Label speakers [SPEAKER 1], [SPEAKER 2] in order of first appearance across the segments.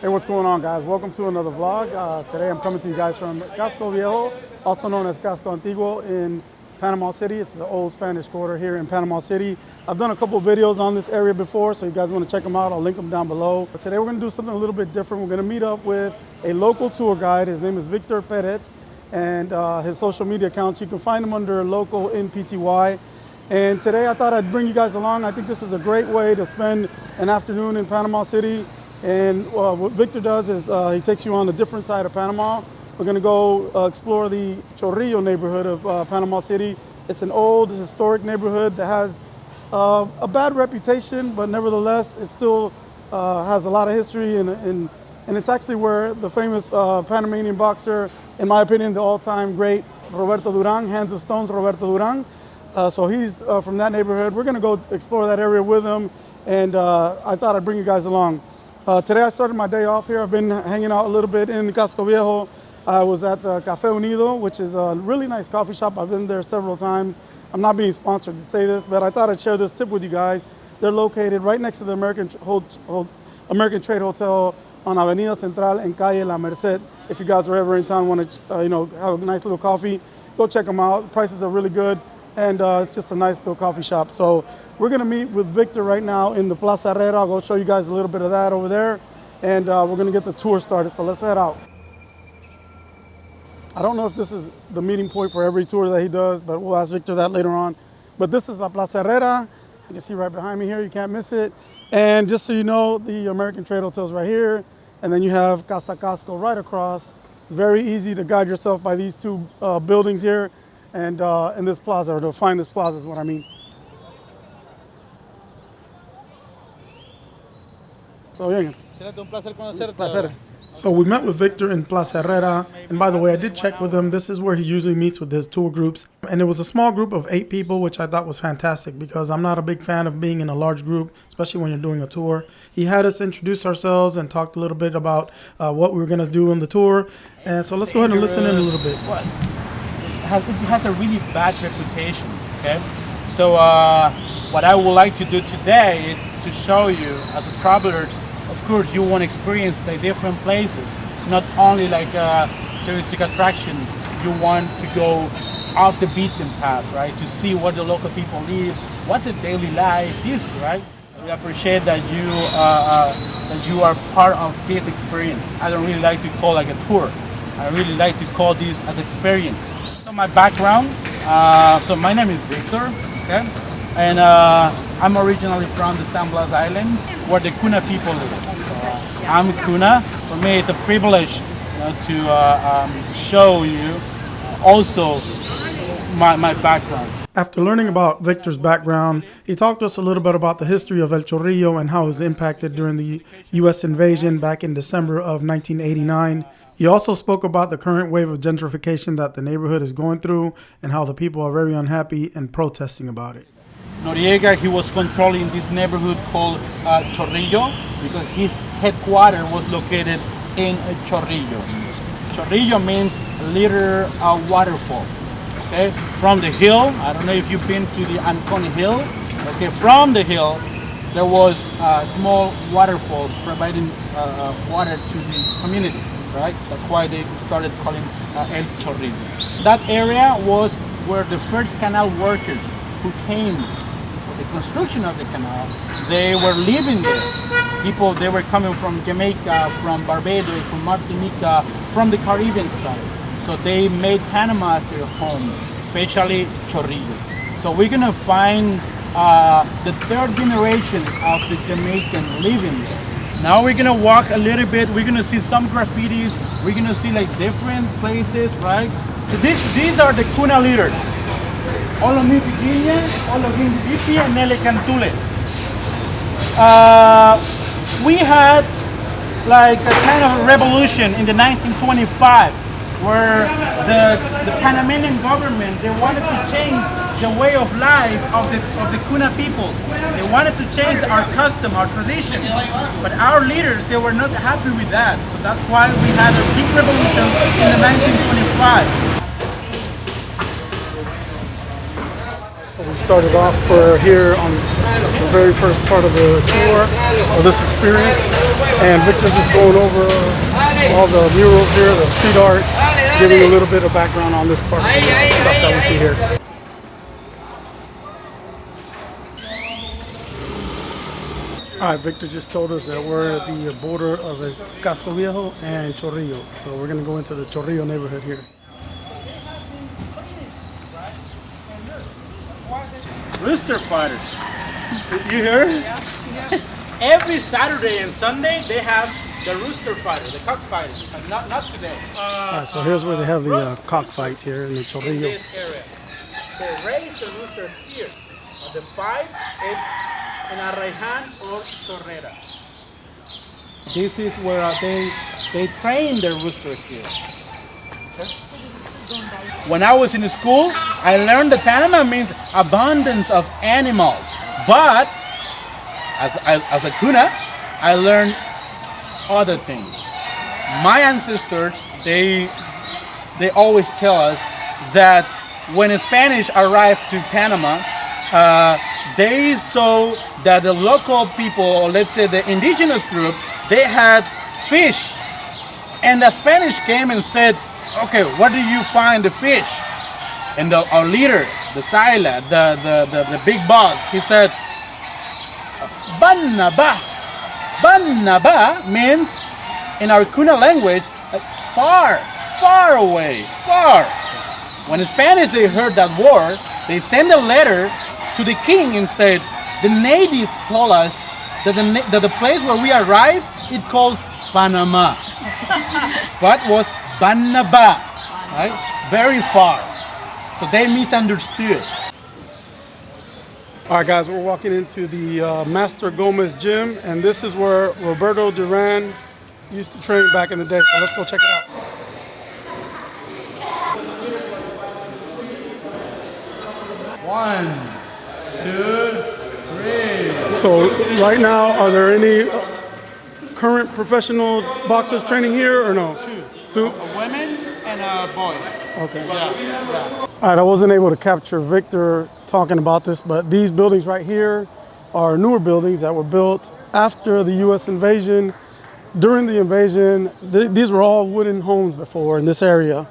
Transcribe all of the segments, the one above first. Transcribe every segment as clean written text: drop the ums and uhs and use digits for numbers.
[SPEAKER 1] Hey, what's going on, guys? Welcome to another vlog. Today I'm coming to you guys from Casco Viejo, also known as Casco Antiguo in Panama City. It's the old Spanish Quarter here in Panama City. I've done a couple of videos on this area before, so you guys want to check them out, I'll link them down below. But today we're going to do something a little bit different. We're going to meet up with a local tour guide. His name is Victor Perez, and his social media accounts, you can find him under local in PTY. And today I thought I'd bring you guys along. I think this is a great way to spend an afternoon in Panama City. And what Victor does is he takes you on a different side of Panama. We're going to go explore the Chorillo neighborhood of Panama City. It's an old historic neighborhood that has a bad reputation, but nevertheless it still has a lot of history, and it's actually where the famous Panamanian boxer, in my opinion, the all-time great Roberto Duran, Hands of Stones Roberto Duran. So he's from that neighborhood. We're going to go explore that area with him, and I thought I'd bring you guys along. Today I started my day off here. I've been hanging out a little bit in Casco Viejo. I was at the Café Unido, which is a really nice coffee shop. I've been there several times. I'm not being sponsored to say this, but I thought I'd share this tip with you guys. They're located right next to the American Trade Hotel on Avenida Central en Calle La Merced. If you guys are ever in town, want to have a nice little coffee, go check them out. Prices are really good, and it's just a nice little coffee shop. So we're going to meet with Victor right now in the Plaza Herrera. I'll go show you guys a little bit of that over there, and we're going to get the tour started. So let's head out. I don't know if this is the meeting point for every tour that he does, but we'll ask Victor that later on. But this is La Plaza Herrera. You can see right behind me here, you can't miss it. And just so you know, the American Trade Hotel's right here, and then you have Casa Casco right across. Very easy to guide yourself by these two buildings here, and in this plaza, or to find this plaza is what I mean. So, yeah.
[SPEAKER 2] Un placer conocerte.
[SPEAKER 1] Placer. So we met with Victor in Plaza Herrera, and by the way, I did check with him. This is where he usually meets with his tour groups, and it was a small group of 8 people, which I thought was fantastic because I'm not a big fan of being in a large group, especially when you're doing a tour. He had us introduce ourselves and talked a little bit about what we were going to do on the tour, and so let's go ahead and listen in a little bit.
[SPEAKER 2] It has a really bad reputation, okay? So what I would like to do today is to show you, as a traveler, of course, you want to experience the different places, not only like a touristic attraction. You want to go off the beaten path, right? To see what the local people live, what the daily life is, right? We appreciate that you are part of this experience. I don't really like to call like a tour. I really like to call this as experience. So my background, so my name is Victor, okay? And I'm originally from the San Blas Island, where the Kuna people live. So, I'm Kuna. For me, it's a privilege to show you also my background.
[SPEAKER 1] After learning about Victor's background, he talked to us a little bit about the history of El Chorillo and how it was impacted during the U.S. invasion back in December of 1989. He also spoke about the current wave of gentrification that the neighborhood is going through and how the people are very unhappy and protesting about it.
[SPEAKER 2] Noriega, he was controlling this neighborhood called Chorillo because his headquarters was located in Chorillo. Chorillo means little waterfall. Okay, from the hill. I don't know if you've been to the Ancon Hill. Okay, from the hill, there was small waterfalls providing water to the community. Right, that's why they started calling El Chorillo. That area was where the first canal workers who came for the construction of the canal, they were living there. People, they were coming from Jamaica, from Barbados, from Martinica, from the Caribbean side. So they made Panama as their home, especially Chorillo. So we're gonna find the third generation of the Jamaican living there. Now we're gonna walk a little bit. We're gonna see some graffitis. We're gonna see like different places, right? So these are the Kuna leaders. Olo mi piquiña, olo gimbipi, and nele cantule. We had like a kind of a revolution in the 1925 where the Panamanian government, they wanted to change the way of life of the Kuna people. They wanted to change our custom, our tradition. But our leaders, they were not happy with that. So that's why we had a big revolution in the 1925.
[SPEAKER 1] So we started off. We're here on the very first part of the tour of this experience, and Victor's just going over all the murals here, the street art, giving a little bit of background on this part of the stuff that we see here. All right, Victor just told us that we're at the border of the Casco Viejo and Chorillo, so we're gonna go into the Chorillo neighborhood here.
[SPEAKER 2] Rooster fighters. You hear? Yeah. Every Saturday and Sunday they have the rooster fighter, the cockfighters. Not today.
[SPEAKER 1] All right, so here's where they have the cockfights here in the Chorillo.
[SPEAKER 2] In this area. They raise the rooster here. The fight is in a Raihan or Torrera. This is where they train the rooster here. Okay. When I was in school, I learned that Panama means abundance of animals. But as a Kuna, I learned other things. My ancestors, they always tell us that when the Spanish arrived to Panama, they saw that the local people, or let's say the indigenous group, they had fish. And the Spanish came and said, okay, where do you find the fish? And our leader, the Saila, the big boss, he said, Banaba. Banaba means, in our Kuna language, far, far away, far. When the Spanish, they heard that word, they sent a letter to the king and said, the natives told us that the place where we arrived, it called Panama. But was Banaba, right? Very far. So they misunderstood.
[SPEAKER 1] All right, guys, we're walking into the Master Gomez gym, and this is where Roberto Duran used to train back in the day. So let's go check it out.
[SPEAKER 2] One, two, three.
[SPEAKER 1] So right now, are there any current professional boxers training here or no? Two?
[SPEAKER 2] A woman and a boy.
[SPEAKER 1] Okay.
[SPEAKER 2] Yeah.
[SPEAKER 1] All right, I wasn't able to capture Victor talking about this, but these buildings right here are newer buildings that were built after the U.S. invasion. During the invasion, these were all wooden homes before in this area,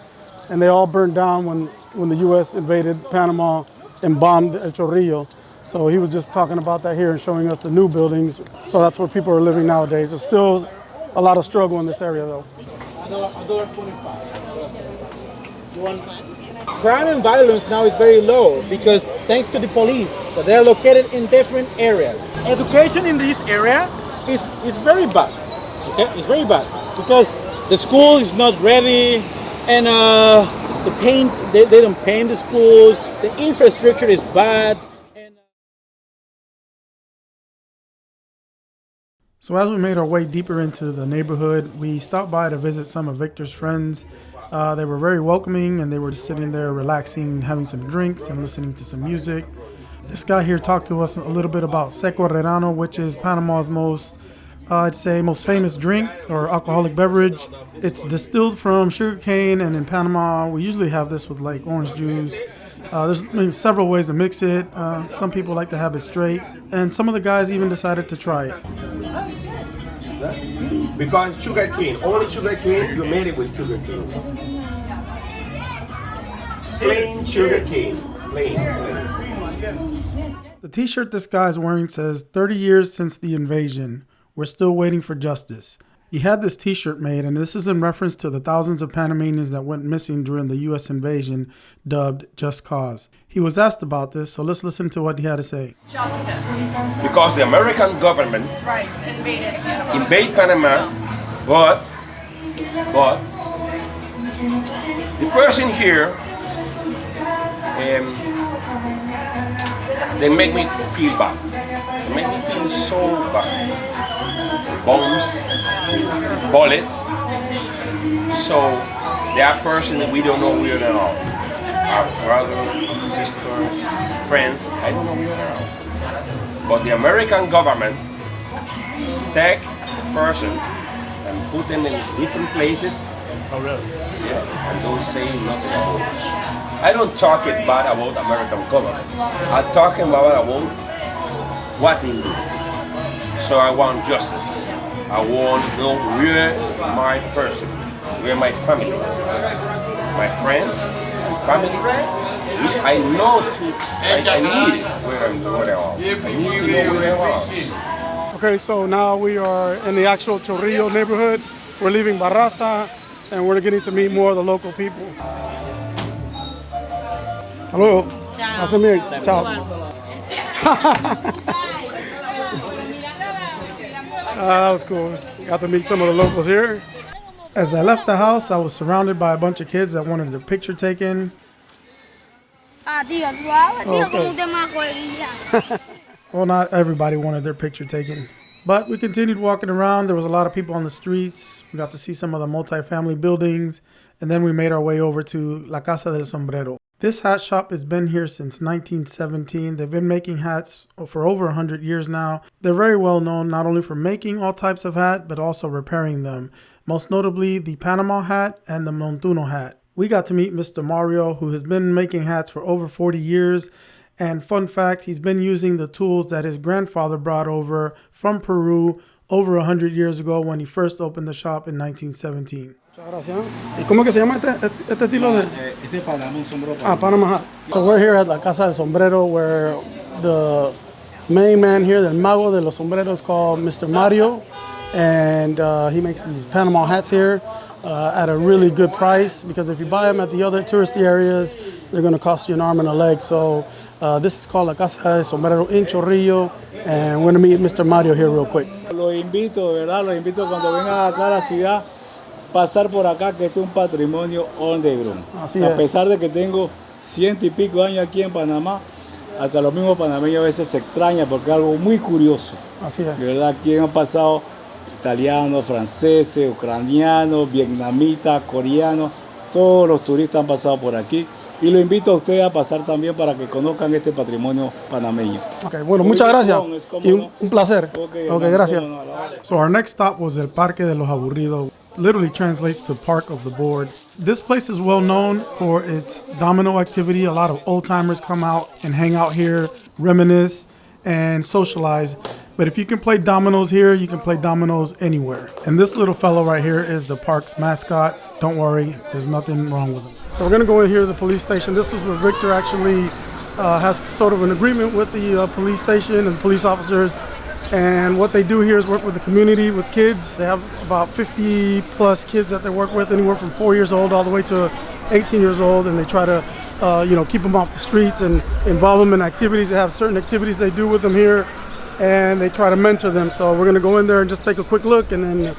[SPEAKER 1] and they all burned down when the U.S. invaded Panama and bombed Chorillo. So he was just talking about that here and showing us the new buildings. So that's where people are living nowadays. There's still a lot of struggle in this area, though.
[SPEAKER 2] $1.25. Crime and violence now is very low because thanks to the police, that they're located in different areas. Education in this area is very bad. Okay, it's very bad because the school is not ready, and they don't paint the schools. The infrastructure is bad.
[SPEAKER 1] So as we made our way deeper into the neighborhood, we stopped by to visit some of Victor's friends. They were very welcoming, and they were just sitting there relaxing, having some drinks and listening to some music. This guy here talked to us a little bit about Seco Herrerano, which is Panama's most famous drink or alcoholic beverage. It's distilled from sugarcane, and in Panama, we usually have this with like orange juice. There's several ways to mix it. Some people like to have it straight, and some of the guys even decided to try it.
[SPEAKER 3] Because sugar cane, only sugar cane, you made it with sugar cane. Plain sugar cane, plain.
[SPEAKER 1] The t-shirt this guy's wearing says, 30 years since the invasion, we're still waiting for justice. He had this t-shirt made, and this is in reference to the thousands of Panamanians that went missing during the U.S. invasion, dubbed Just Cause. He was asked about this, so let's listen to what he had to say.
[SPEAKER 3] Justice. Because the American government invaded Panama, but the person here, they make me feel bad. They make me feel so bad. Bombs, bullets. So that person that we don't know where they are. Our brother, sister, friends, I don't know where they are. But the American government take the person and put them in different places.
[SPEAKER 2] Oh really?
[SPEAKER 3] Yeah, and don't say nothing about it. I don't talk it bad about American government. I'm talking about what they do. So I want justice. I want to know where is my person, where my family, my friends and family. I know I need it where they are. I need to know where they are.
[SPEAKER 1] Okay, so now we are in the actual Chorillo neighborhood. We're leaving Barraza and we're getting to meet more of the local people. Hello.
[SPEAKER 4] Ciao.
[SPEAKER 1] How's it? Ciao. That was cool. Got to meet some of the locals here. As I left the house, I was surrounded by a bunch of kids that wanted their picture taken. Well, not everybody wanted their picture taken. But we continued walking around. There was a lot of people on the streets. We got to see some of the multi-family buildings. And then we made our way over to La Casa De Sombrero. This hat shop has been here since 1917. They've been making hats for over 100 years now. They're very well known not only for making all types of hats, but also repairing them. Most notably the Panama hat and the Montuno hat. We got to meet Mr. Mario, who has been making hats for over 40 years. And fun fact, he's been using the tools that his grandfather brought over from Peru over 100 years ago when he first opened the shop in 1917. Muchas gracias. ¿Y cómo que se llama este estilo de?
[SPEAKER 5] Ese es Panama, un sombrero.
[SPEAKER 1] Panama hat. So we're here at La Casa de Sombrero, where the main man here, the mago de los sombreros, called Mr. Mario. And he makes these Panama hats here at a really good price, because if you buy them at the other touristy areas, they're going to cost you an arm and a leg. So this is called La Casa de Sombrero in Chorillo, and we're going to meet Mr. Mario here real quick.
[SPEAKER 5] Los invito, ¿verdad? Los invito cuando vengan acá a la ciudad, pasar por acá, que este es un patrimonio underground.
[SPEAKER 1] Así
[SPEAKER 5] a
[SPEAKER 1] es.
[SPEAKER 5] pesar de que tengo 100 y pico años aquí en Panamá, hasta los mismos panameños a veces se extraña porque es algo muy curioso.
[SPEAKER 1] Así es.
[SPEAKER 5] De verdad, aquí han pasado italianos, franceses, ucranianos, vietnamitas, coreanos, todos los turistas han pasado por aquí. Y lo invito a ustedes a pasar también para que conozcan este patrimonio panameño.
[SPEAKER 1] Okay, bueno, muchas gracias. Y un placer.
[SPEAKER 5] Okay,
[SPEAKER 1] gracias. So our next stop was El Parque de los Aburridos. Literally translates to Park of the Bored. This place is well known for its domino activity. A lot of old timers come out and hang out here, reminisce, and socialize. But if you can play dominoes here, you can play dominoes anywhere. And this little fellow right here is the park's mascot. Don't worry, there's nothing wrong with him. So we're gonna go in here to the police station. This was where Victor actually has sort of an agreement with the police station and police officers. And what they do here is work with the community, with kids. They have about 50 plus kids that they work with, anywhere from 4 years old all the way to 18 years old. And they try to keep them off the streets and involve them in activities. They have certain activities they do with them here, and they try to mentor them. So we're gonna go in there and just take a quick look, and then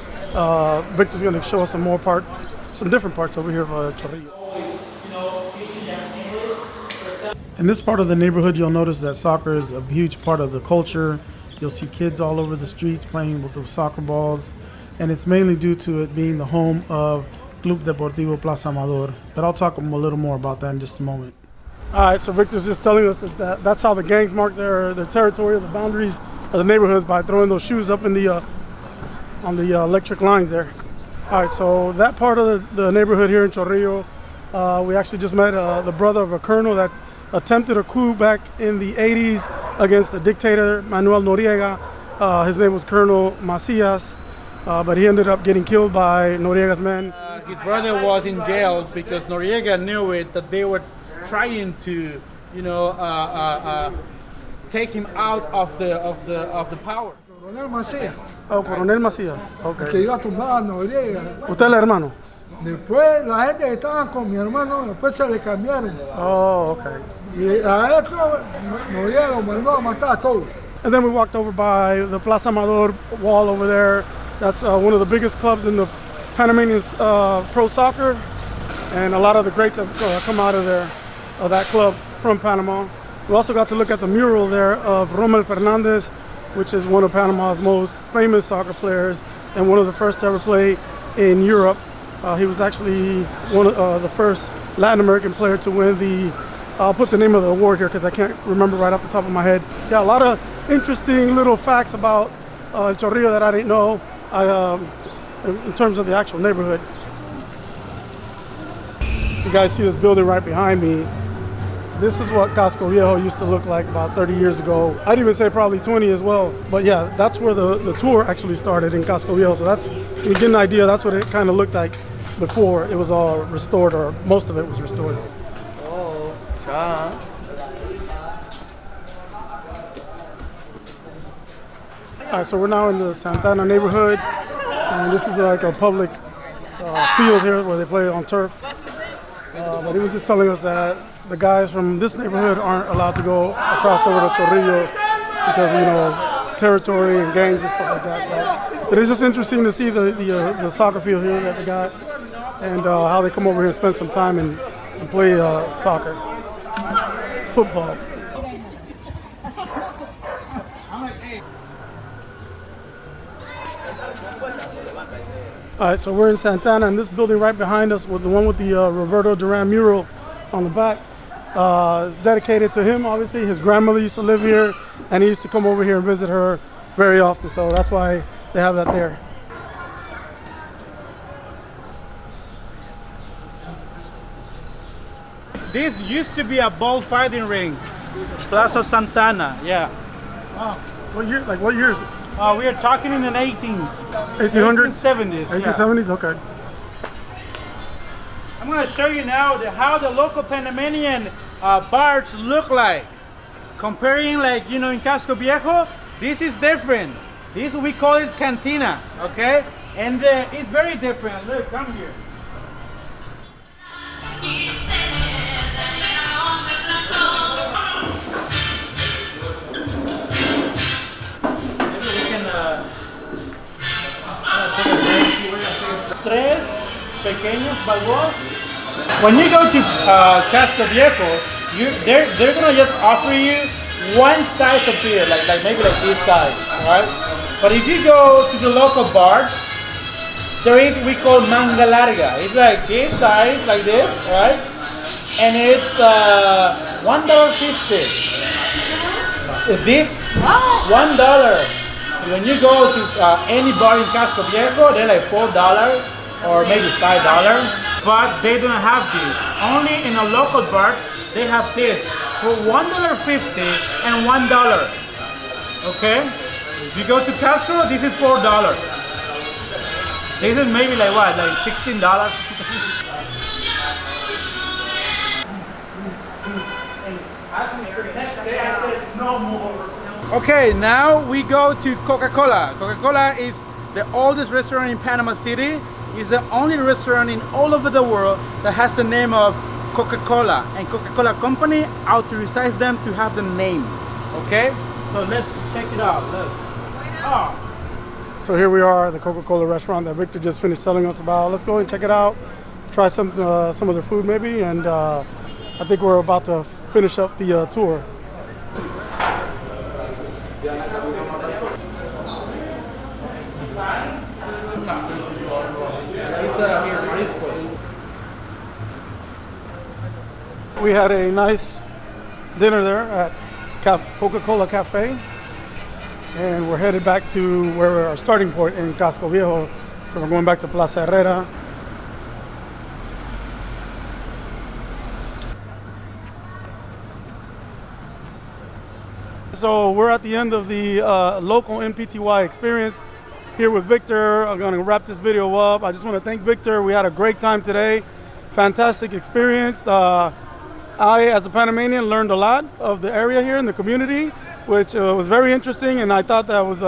[SPEAKER 1] Victor's gonna show us some different parts over here of Chorillo. In this part of the neighborhood, you'll notice that soccer is a huge part of the culture. You'll see kids all over the streets playing with the soccer balls, and it's mainly due to it being the home of Club Deportivo Plaza Amador. But I'll talk a little more about that in just a moment. All right, so Victor's just telling us that's how the gangs mark their territory, or the boundaries of the neighborhoods, by throwing those shoes up in on the electric lines there. All right, so that part of the neighborhood here in Chorillo, we actually just met the brother of a colonel that attempted a coup back in the 80s against the dictator Manuel Noriega. His name was Colonel Macias, but he ended up getting killed by Noriega's men.
[SPEAKER 2] His brother was in jail because Noriega knew it, that they were trying to, take him out of the power.
[SPEAKER 6] Coronel Macías,
[SPEAKER 1] Oh, Coronel Macias.
[SPEAKER 6] que
[SPEAKER 1] Okay.
[SPEAKER 6] iba a tumbar a Noriega.
[SPEAKER 1] ¿Usted es el hermano?
[SPEAKER 6] Después la gente que estaba con mi hermano, después se le cambiaron.
[SPEAKER 1] Oh, okay.
[SPEAKER 6] Y a otro Noriega lo mandó a matar a todos.
[SPEAKER 1] And then we walked over by the Plaza Amador wall over there. That's one of the biggest clubs in the Panamanian pro soccer. And a lot of the greats have come out of there, of that club from Panama. We also got to look at the mural there of Rommel Fernandez, which is one of Panama's most famous soccer players and one of the first to ever play in Europe. He was actually one of the first Latin American player to win the, I'll put the name of the award here because I can't remember right off the top of my head. Yeah, a lot of interesting little facts about Chorillo that I didn't know in terms of the actual neighborhood. We guys see this building right behind me, this is what Casco Viejo used to look like about 30 years ago. I'd even say probably 20 as well. But yeah, that's where the tour actually started, in Casco Viejo. So that's, you get an idea, that's what it kind of looked like before it was all restored, or most of it was restored.
[SPEAKER 2] Oh, cha.
[SPEAKER 1] All right, so we're now in the Santana Neighborhood, and this is like a public field here where they play on turf. But he was just telling us that the guys from this neighborhood aren't allowed to go across over to Chorillo because of, you know, territory and gangs and stuff like that. So, but it's just interesting to see the soccer field here that they got, and how they come over here and spend some time and play soccer, football. All right, so we're in Santana, and this building right behind us, with the one with the Roberto Duran mural on the back, is dedicated to him, obviously. His grandmother used to live here, and he used to come over here and visit her very often, so that's why they have that there.
[SPEAKER 2] This used to be a bullfighting ring, Plaza Santana, yeah.
[SPEAKER 1] Wow, what year? Like what years?
[SPEAKER 2] We are talking in the 1800s.
[SPEAKER 1] 1800s?
[SPEAKER 2] 1870s.
[SPEAKER 1] 1870s, okay.
[SPEAKER 2] I'm going to show you now how the local Panamanian bars look like. Comparing, like, you know, in Casco Viejo, this is different. This, we call it cantina, okay? And it's very different. Look, come here. Tres pequeños balboas. When you go to Casco Viejo, they're gonna just offer you one size of beer, like maybe like this size, right? But if you go to the local bars, there is we call manga larga. It's like this size, like this, right? And it's $1.50. This $1. When you go to any bar in Casco Viejo, they're like $4 or maybe $5, but they don't have this. Only in a local bar, they have this for $1.50 and $1. Okay? If you go to Casco, this is $4. This is maybe like what, like $16? Next day I said no more. Okay, now we go to Coca-Cola. Coca-Cola is the oldest restaurant in Panama City. It's the only restaurant in all over the world that has the name of Coca-Cola. And Coca-Cola Company authorizes them to have the name. Okay? So let's check it out. Look. Oh.
[SPEAKER 1] So here we are at the Coca-Cola restaurant that Victor just finished telling us about. Let's go and check it out. Try some of their food maybe. And I think we're about to finish up the tour. We had a nice dinner there at Coca-Cola Cafe, and we're headed back to where our starting point in Casco Viejo. So we're going back to Plaza Herrera. So we're at the end of the local MPTY experience here with Victor. I'm going to wrap this video up. I just want to thank Victor. We had a great time today. Fantastic experience. I, as a Panamanian, learned a lot of the area here in the community, which was very interesting, and I thought that was,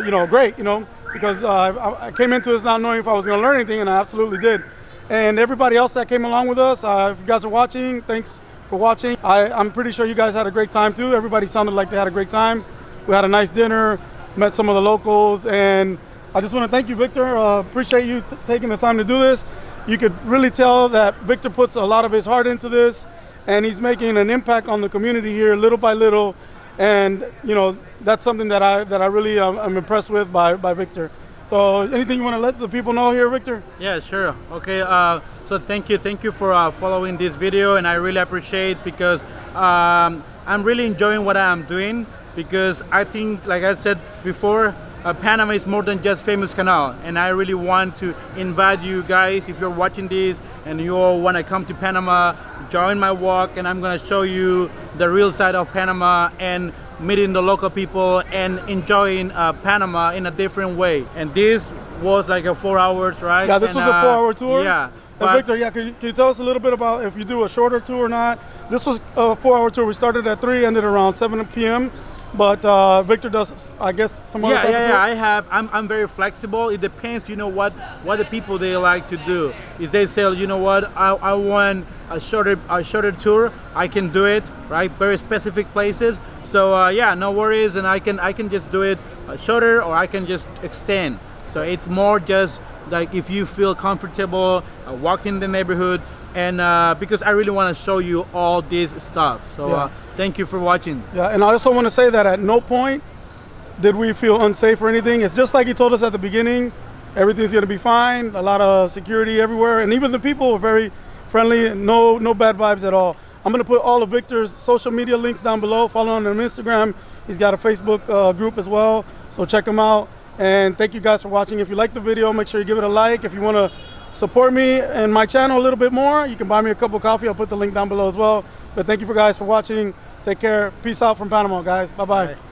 [SPEAKER 1] you know, great, you know, because I came into this not knowing if I was going to learn anything, and I absolutely did. And everybody else that came along with us, if you guys are watching, thanks for watching. I'm pretty sure you guys had a great time too. Everybody sounded like they had a great time. We had a nice dinner, met some of the locals, and I just want to thank you, Victor. Appreciate you taking the time to do this. You could really tell that Victor puts a lot of his heart into this, and he's making an impact on the community here little by little. And you know, that's something that I really am impressed with by Victor. So anything you want to let the people know here, Victor?
[SPEAKER 2] Yeah, sure. Okay, so thank you for following this video, and I really appreciate, because I'm really enjoying what I'm doing, because I think, like I said before, Panama is more than just famous canal, and I really want to invite you guys, if you're watching this and you all want to come to Panama, join my walk, and I'm gonna show you the real side of Panama and meeting the local people and enjoying Panama in a different way. And this was like a 4 hours, right?
[SPEAKER 1] Yeah, this was a 4-hour tour.
[SPEAKER 2] Yeah.
[SPEAKER 1] And Victor, yeah, can you tell us a little bit about if you do a shorter tour or not? This was a 4-hour tour. We started at 3, ended around 7 p.m. But Victor does, I guess, some other type of tour?
[SPEAKER 2] I'm very flexible. It depends, you know, what the people they like to do. If they say, you know what, I want a shorter tour, I can do it, right? Very specific places. So yeah, no worries, and I can just do it shorter, or I can just extend. So it's more just like if you feel comfortable walking the neighborhood, and because I really want to show you all this stuff. So thank you for watching.
[SPEAKER 1] Yeah, and I also want to say that at no point did we feel unsafe or anything. It's just like he told us at the beginning, everything's gonna be fine. A lot of security everywhere, and even the people were very friendly, and no bad vibes at all. I'm gonna put all of Victor's social media links down below. Follow him on Instagram. He's got a Facebook group as well, so check him out. And thank you guys for watching. If you like the video, make sure you give it a like. If you want to support me and my channel a little bit more, you can buy me a cup of coffee. I'll put the link down below as well. But thank you guys for watching. Take care. Peace out from Panama, guys. Bye-bye.